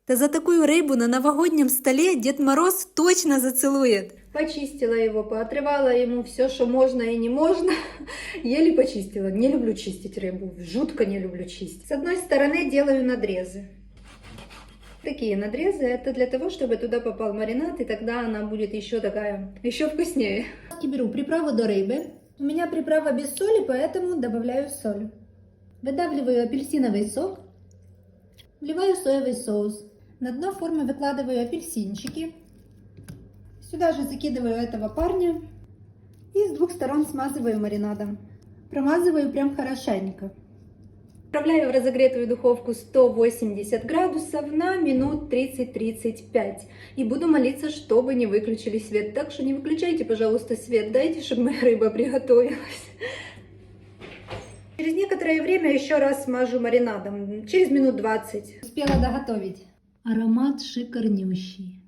Да за такую рыбу на новогоднем столе Дед Мороз точно зацелует. Почистила его, поотрывала ему все, что можно и не можно. Еле почистила. Не люблю чистить рыбу, жутко не люблю чистить. С одной стороны делаю надрезы. Такие надрезы это для того, чтобы туда попал маринад, и тогда она будет еще такая, еще вкуснее. Беру приправу до рыбы. У меня приправа без соли, поэтому добавляю соль. Выдавливаю апельсиновый сок. Вливаю соевый соус. На дно формы выкладываю апельсинчики. Сюда же закидываю этого парня. И с двух сторон смазываю маринадом. Промазываю прям хорошенько. Отправляю в разогретую духовку 180 градусов на минут 30-35. И буду молиться, чтобы не выключили свет. Так что не выключайте, пожалуйста, свет. Дайте, чтобы моя рыба приготовилась. Через некоторое время еще раз смажу маринадом. Через минут 20. Успела доготовить. Аромат шикарнющий.